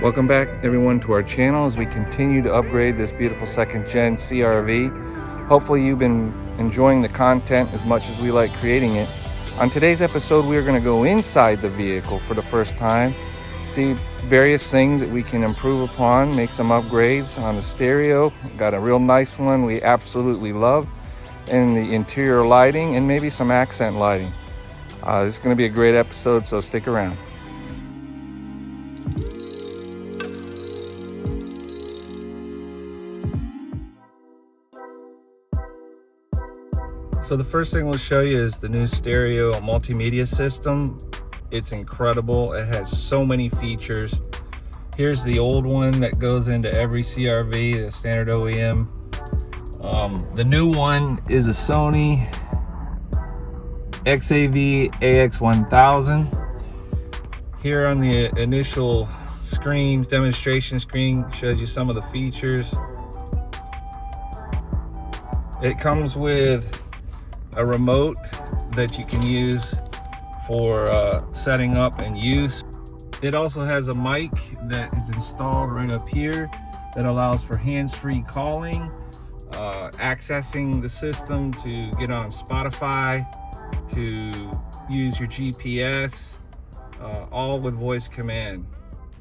Welcome back everyone to our channel as we continue to upgrade this beautiful second gen CRV. Hopefully you've been enjoying the content as much as we like creating it. On today's episode, we are going to go inside the vehicle for the first time, see various things that we can improve upon, make some upgrades on the stereo. Got a real nice one we absolutely love, and the interior lighting and maybe some accent lighting. This is going to be a great episode, so stick around. So the first thing we'll show you is the new STERIO multimedia system. It's incredible. It has so many features. Here's the old one that goes into every CRV, the standard OEM. The new one is a SONY XAV AX1000. Here on the initial screen, demonstration screen, shows you some of the features. It comes with a remote that you can use for setting up and use. It also has a mic that is installed right up here that allows for hands-free calling, accessing the system to get on Spotify, to use your GPS, all with voice command.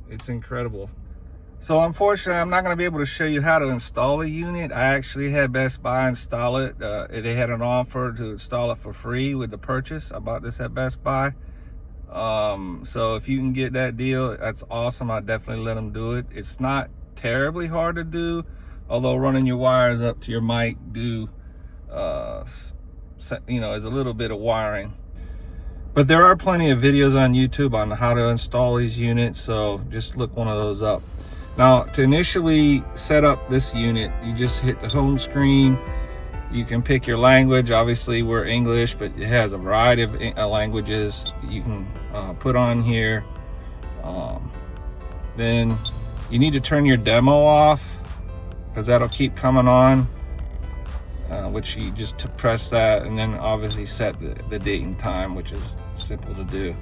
It's incredible. So unfortunately, I'm not going to be able to show you how to install a unit. I actually had Best Buy install it. They had an offer to install it for free with the purchase. I bought this at Best Buy. So if you can get that deal, that's awesome. I definitely let them do it. It's not terribly hard to do, although running your wires up to your mic is a little bit of wiring. But there are plenty of videos on YouTube on how to install these units, so just look one of those up. Now, to initially set up this unit, you just hit the home screen. You can pick your language. Obviously, we're English, but it has a variety of languages you can put on here. Then you need to turn your demo off because that'll keep coming on, which you just press that, and then obviously set the date and time, which is simple to do.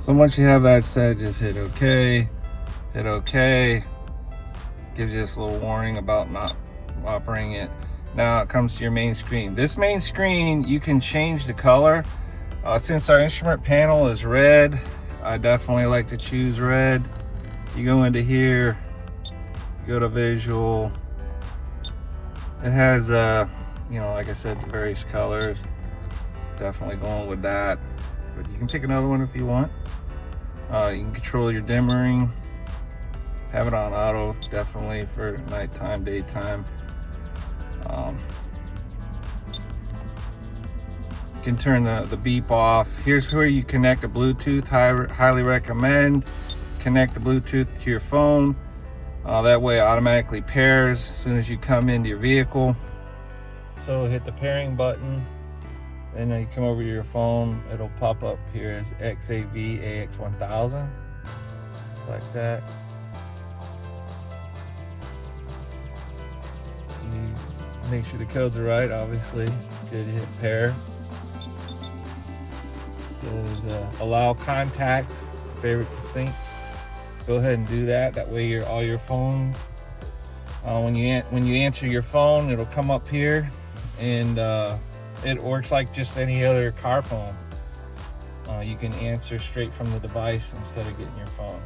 So once you have that set, just hit OK, hit OK. Gives you this little warning about not operating it. Now it comes to your main screen. This main screen, you can change the color. Since our instrument panel is red, I definitely like to choose red. You go into here, go to visual. It has, like I said, various colors. Definitely going with that. But you can pick another one if you want. You can control your dimming, have it on auto, definitely for nighttime, daytime. You can turn the beep off. Here's where you connect a Bluetooth. Highly recommend connect the Bluetooth to your phone. That way it automatically pairs as soon as you come into your vehicle. So hit the pairing button, and then you come over to your phone. It'll pop up here as XAV AX1000, like that. You make sure the codes are right, obviously. It's good to hit pair. It says allow contacts, favorite to sync. Go ahead and do that. That way all your phone, when you answer your phone, it'll come up here, and it works like just any other car phone. You can answer straight from the device instead of getting your phone.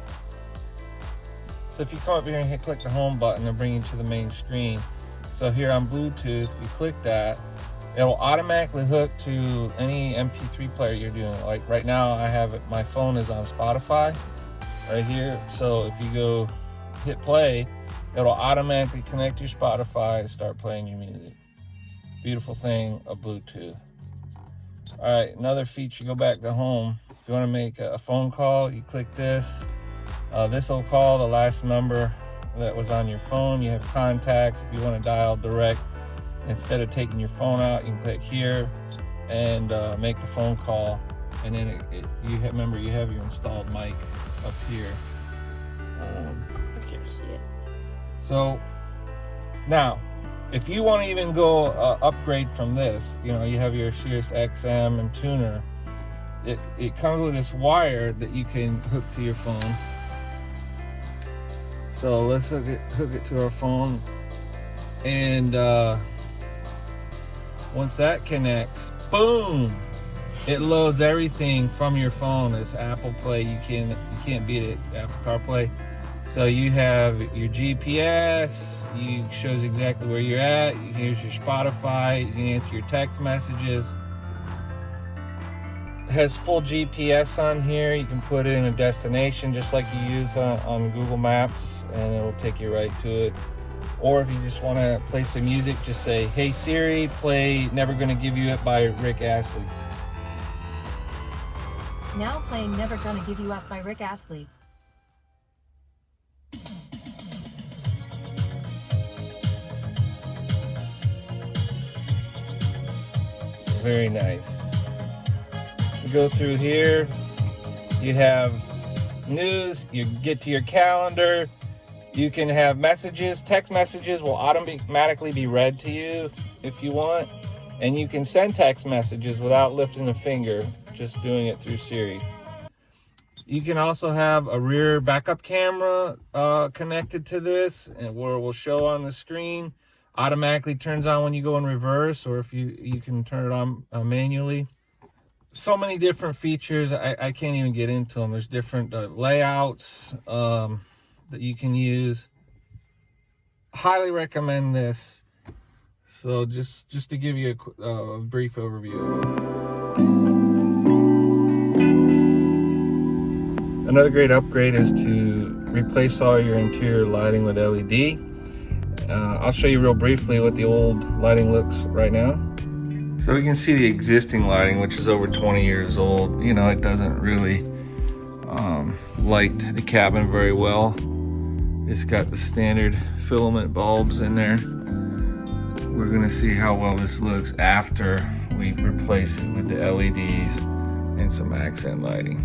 So if you come up here and click the home button, it'll bring you to the main screen. So here on Bluetooth, if you click that, it'll automatically hook to any MP3 player you're doing. Like right now, I have it. My phone is on Spotify right here. So if you go hit play, it'll automatically connect your Spotify and start playing your music. Beautiful thing of Bluetooth. All right, another feature, go back to home. If you want to make a phone call, you click this. This will call the last number that was on your phone. You have contacts. If you want to dial direct, instead of taking your phone out, you can click here and make the phone call. And then remember, you have your installed mic up here. I can't see it. So now, if you want to even go upgrade from this, you have your Sirius XM and tuner, it comes with this wire that you can hook to your phone. So let's hook it to our phone, and once that connects, boom, it loads everything from your phone. It's Apple Play. You can't beat it. Apple CarPlay. So you have your GPS. You shows exactly where you're at. Here's your Spotify. You can answer your text messages. It has full GPS on here. You can put in a destination just like you use on Google Maps, and it'll take you right to it. Or if you just want to play some music, just say, "Hey Siri, play Never Gonna Give You Up by Rick Astley." Now playing Never Gonna Give You Up by Rick Astley. Very nice. You go through here, you have news, you get to your calendar, you can have messages. Text messages will automatically be read to you if you want, and you can send text messages without lifting a finger, just doing it through Siri. You can also have a rear backup camera connected to this, and where it will show on the screen. Automatically turns on when you go in reverse, or if you can turn it on manually. So many different features, I can't even get into them. There's different layouts that you can use. Highly recommend this. So just to give you a brief overview. Another great upgrade is to replace all your interior lighting with LED. I'll show you real briefly what the old lighting looks right now. So we can see the existing lighting, which is over 20 years old. You know, it doesn't really light the cabin very well. It's got the standard filament bulbs in there. We're gonna see how well this looks after we replace it with the LEDs and some accent lighting.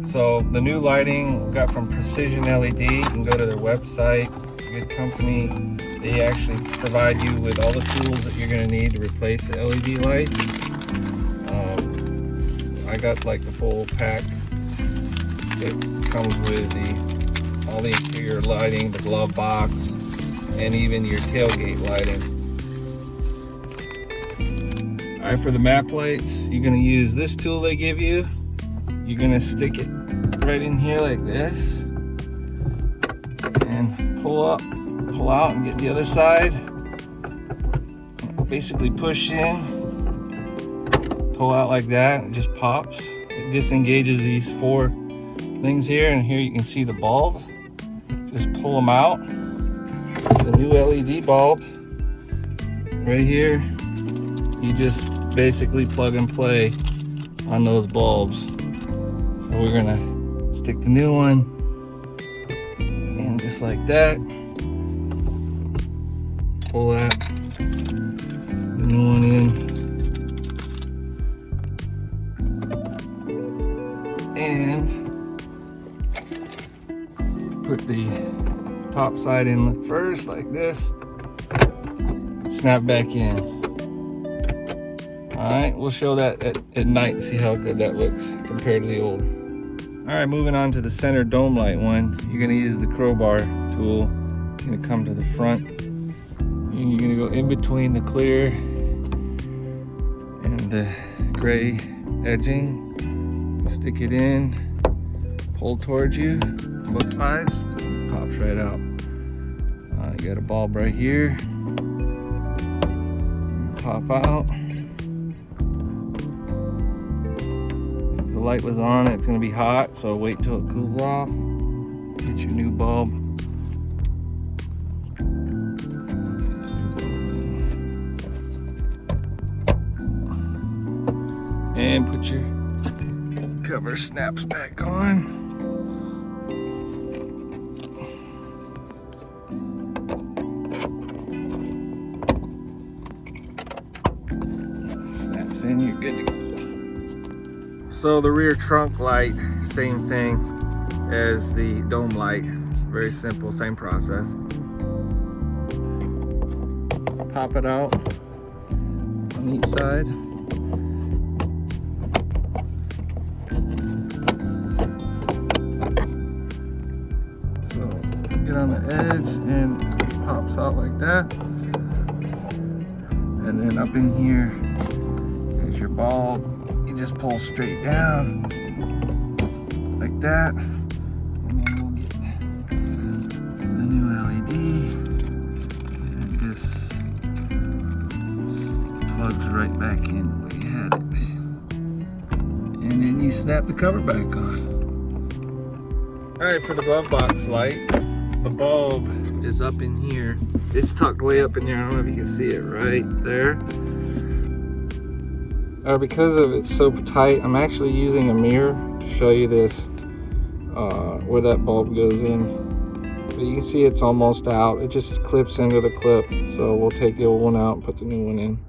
So the new lighting we got from Precision LED. You can go to their website. Good company. They actually provide you with all the tools that you're going to need to replace the LED lights. I got like the full pack. It comes with all the interior lighting, the glove box, and even your tailgate lighting. All right, for the map lights, you're going to use this tool they give you. You're going to stick it right in here like this, and pull out and get the other side. Basically push in, pull out like that, it just pops. It disengages these 4 things here, and here you can see the bulbs. Just pull them out. The new LED bulb right here, you just basically plug and play on those bulbs. So we're gonna stick the new one in just like that. Pull that new one in, and put the top side in first like this. Snap back in. All right, we'll show that at night and see how good that looks compared to the old. All right, moving on to the center dome light one. You're gonna use the crowbar tool. You're gonna come to the front. And you're gonna go in between the clear and the gray edging. Stick it in, pull towards you, both sides, pops right out. You got a bulb right here, pop out. If the light was on, it's gonna be hot, so wait till it cools off. Get your new bulb. And put your cover snaps back on. Snaps in, you're good to go. So the rear trunk light, same thing as the dome light. Very simple, same process. Pop it out on each side. area. And then up in here is your bulb. You just pull straight down like that. And then we'll get the new LED. And this plugs right back in the way you had it. And then you snap the cover back on. All right, for the glove box light, the bulb is up in here. It's tucked way up in there. I don't know if you can see it right there. Because of it's so tight, I'm actually using a mirror to show you this, where that bulb goes in. But you can see it's almost out. It just clips into the clip. So we'll take the old one out and put the new one in.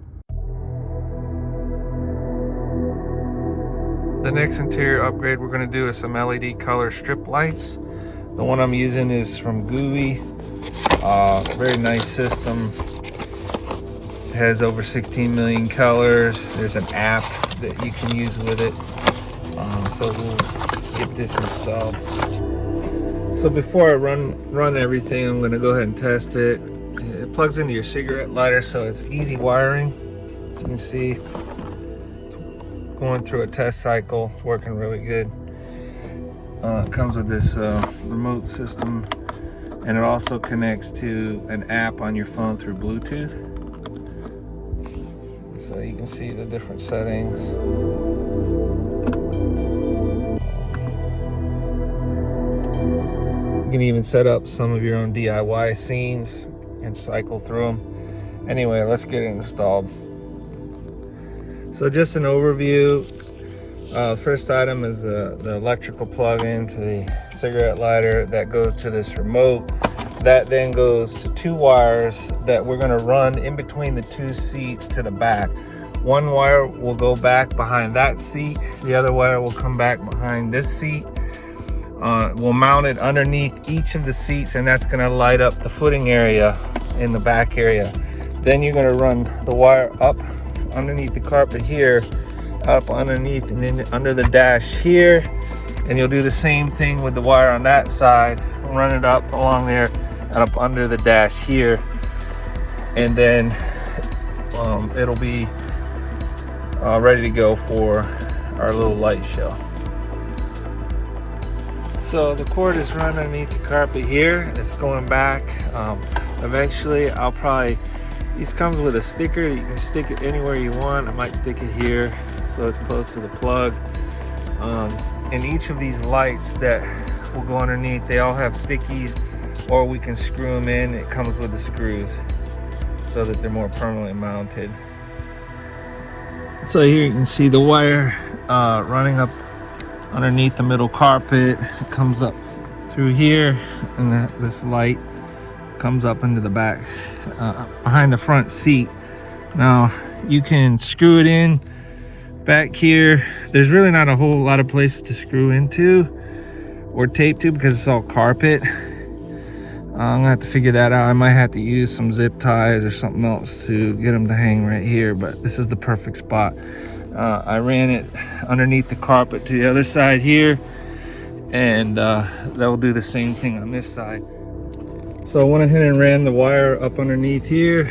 The next interior upgrade we're going to do is some LED color strip lights. The one I'm using is from GUI. Very nice system. It has over 16 million colors. There's an app that you can use with it. So we'll get this installed. So before I run everything, I'm going to go ahead and test it. It plugs into your cigarette lighter, so it's easy wiring. As you can see, it's going through a test cycle. It's working really good. It comes with this remote system, and it also connects to an app on your phone through Bluetooth. So you can see the different settings. You can even set up some of your own DIY scenes and cycle through them. Anyway, let's get it installed. So just an overview. First item is the electrical plug-in to the cigarette lighter that goes to this remote. That then goes to two wires that we're going to run in between the two seats to the back. One wire will go back behind that seat. The other wire will come back behind this seat. We'll mount it underneath each of the seats, and that's going to light up the footing area in the back area. Then you're going to run the wire up underneath the carpet here, up underneath and then under the dash here, and you'll do the same thing with the wire on that side. Run it up along there and up under the dash here, and then it'll be ready to go for our little light show. So the cord is run underneath the carpet here. It's going back. Eventually I'll probably, this comes with a sticker. You can stick it anywhere you want. I might stick it here so it's close to the plug. And each of these lights that will go underneath, they all have stickies, or we can screw them in. It comes with the screws so that they're more permanently mounted. So here you can see the wire running up underneath the middle carpet. It comes up through here, and this light comes up into the back behind the front seat. Now you can screw it in back here. There's really not a whole lot of places to screw into or tape to because it's all carpet. I'm gonna have to figure that out. I might have to use some zip ties or something else to get them to hang right here, but this is the perfect spot. I ran it underneath the carpet to the other side here, and that will do the same thing on this side. So I went ahead and ran the wire up underneath here,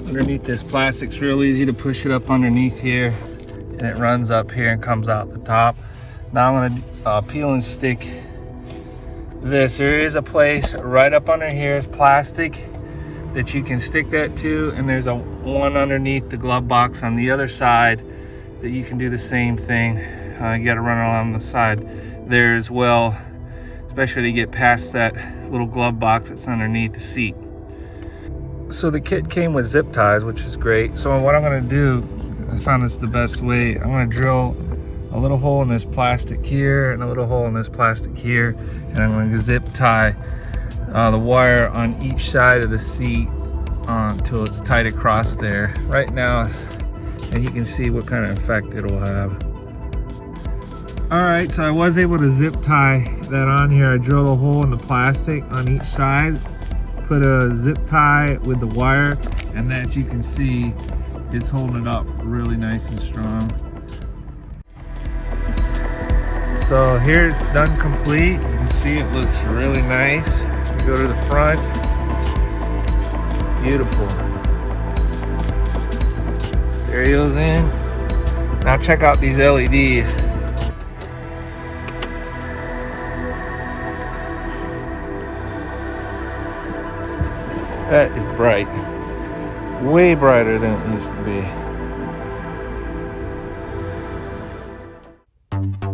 underneath this plastic. It's real easy to push it up underneath here, and it runs up here and comes out the top. Now I'm gonna peel and stick this. There is a place right up under here, is plastic, that you can stick that to, and there's a one underneath the glove box on the other side that you can do the same thing. You got to run it along the side there as well, especially to get past that little glove box that's underneath the seat. So the kit came with zip ties, which is great. So what I'm going to do, I found this the best way. I'm going to drill a little hole in this plastic here and a little hole in this plastic here, and I'm going to zip tie the wire on each side of the seat until it's tight across there right now, and you can see what kind of effect it'll have. All right, so I was able to zip tie that on here. I drilled a hole in the plastic on each side, put a zip tie with the wire, and that you can see is holding it up really nice and strong. So here it's done complete. You can see it looks really nice. You go to the front, Beautiful. Stereo's in. Now check out these LEDs. That is bright. Way brighter than it used to be.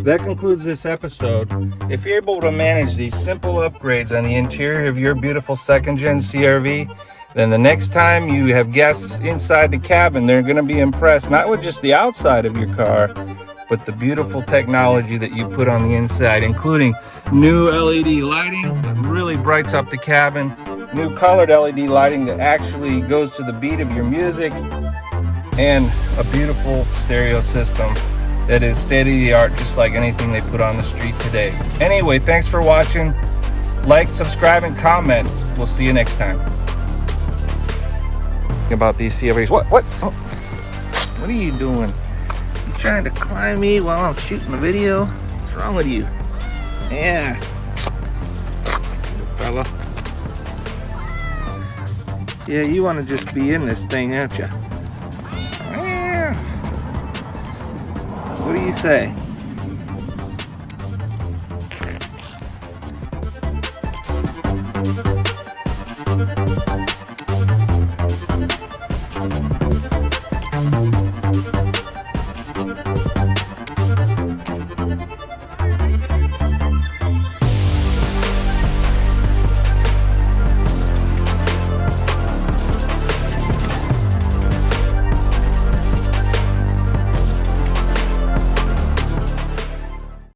That concludes this episode. If you're able to manage these simple upgrades on the interior of your beautiful second gen CRV, then the next time you have guests inside the cabin, they're going to be impressed, not with just the outside of your car, but the beautiful technology that you put on the inside, including new LED lighting that really brights up the cabin, new colored LED lighting that actually goes to the beat of your music, and a beautiful stereo system that is state-of-the-art, just like anything they put on the street today. Anyway, thanks for watching. Like, subscribe, and comment. We'll see you next time. About these CRVs. What? Oh. What are you doing? You trying to climb me while I'm shooting the video? What's wrong with you? Yeah. Little fella. Yeah, you want to just be in this thing, don't you? Yeah. What do you say?